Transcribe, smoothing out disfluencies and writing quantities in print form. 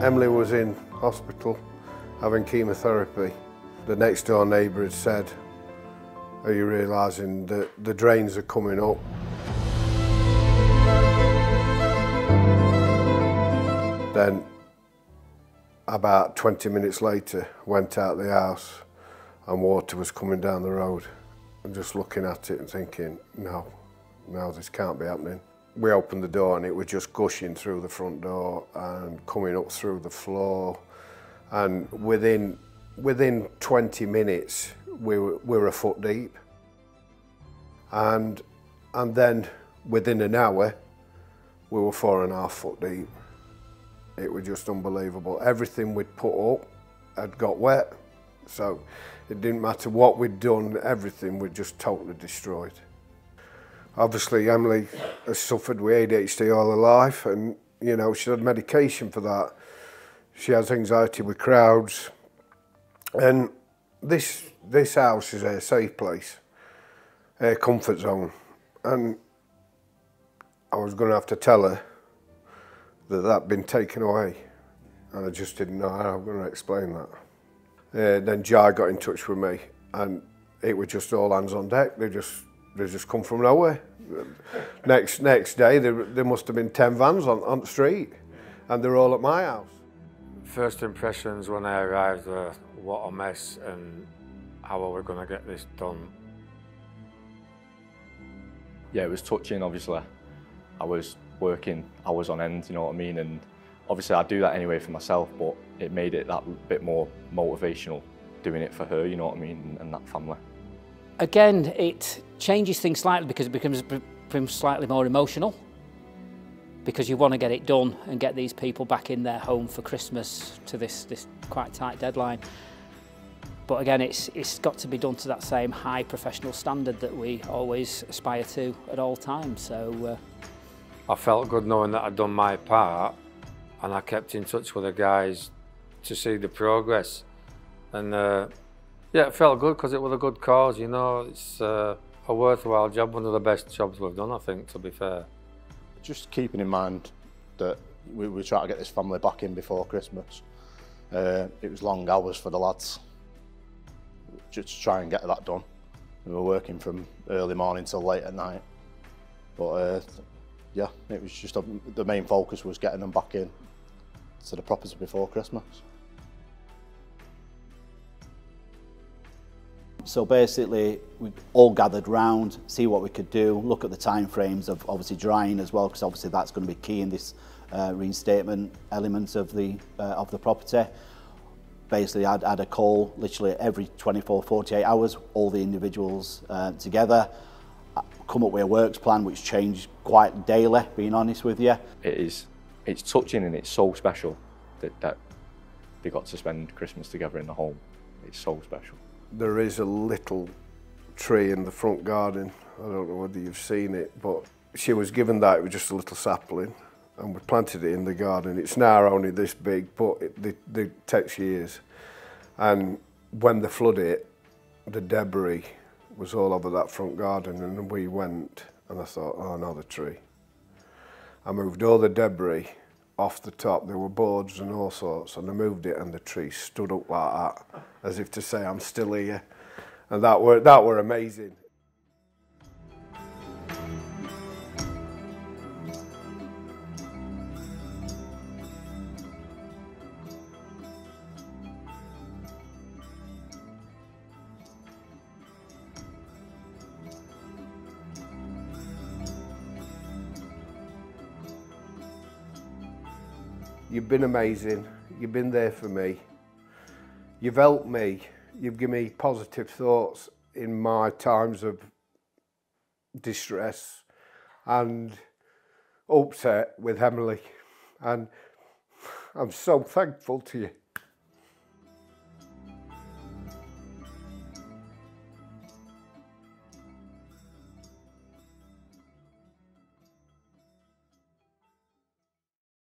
Emily was in hospital having chemotherapy. The next door neighbour had said, "Are you realising that the drains are coming up?" Then, about 20 minutes later, went out the house and water was coming down the road. I'm just looking at it and thinking, no, this can't be happening. We opened the door and it was just gushing through the front door and coming up through the floor. And within 20 minutes, we were a foot deep. And then within an hour, we were 4.5 foot deep. It was just unbelievable. Everything we'd put up had got wet. So it didn't matter what we'd done, everything was just totally destroyed. Obviously, Emily has suffered with ADHD all her life, and you know, she had medication for that. She has anxiety with crowds. And this house is her safe place, her comfort zone. And I was going to have to tell her that that'd been taken away. And I just didn't know how I was going to explain that. Then Jai got in touch with me, and it was just all hands on deck. They just come from nowhere. Next day, there must have been 10 vans on the street, and they're all at my house. First impressions when I arrived were, what a mess, and how are we going to get this done? Yeah, it was touching, obviously. I was working hours on end, you know what I mean? And obviously I do that anyway for myself, but it made it that bit more motivational, doing it for her, you know what I mean, and that family. Again, it changes things slightly because it becomes slightly more emotional, because you want to get it done and get these people back in their home for Christmas to this quite tight deadline. But again, it's got to be done to that same high professional standard that we always aspire to at all times. So I felt good knowing that I'd done my part, and I kept in touch with the guys to see the progress. And yeah, it felt good because it was a good cause, you know. It's a worthwhile job, one of the best jobs we've done, I think, to be fair. Just keeping in mind that we were trying to get this family back in before Christmas. It was long hours for the lads, just to try and get that done. We were working from early morning till late at night. But yeah, it was just the main focus was getting them back in to the property before Christmas. So basically, we all gathered round, see what we could do, look at the time frames of obviously drying as well, because obviously that's going to be key in this reinstatement element of the property. Basically, I'd had a call literally every 24, 48 hours, all the individuals together, come up with a works plan which changed quite daily, being honest with you. It's touching, and it's so special that they got to spend Christmas together in the home. It's so special. There is a little tree in the front garden. I don't know whether you've seen it, but she was given that. It was just a little sapling, and we planted it in the garden. It's now only this big, but it takes years. And when the flood hit, the debris was all over that front garden, and we went, and I thought, oh no, the tree. I moved all the debris off the top. There were boards and all sorts, and I moved it, and the tree stood up like that, as if to say, I'm still here. And that were amazing. You've been amazing. You've been there for me. You've helped me. You've given me positive thoughts in my times of distress and upset with Emily. And I'm so thankful to you.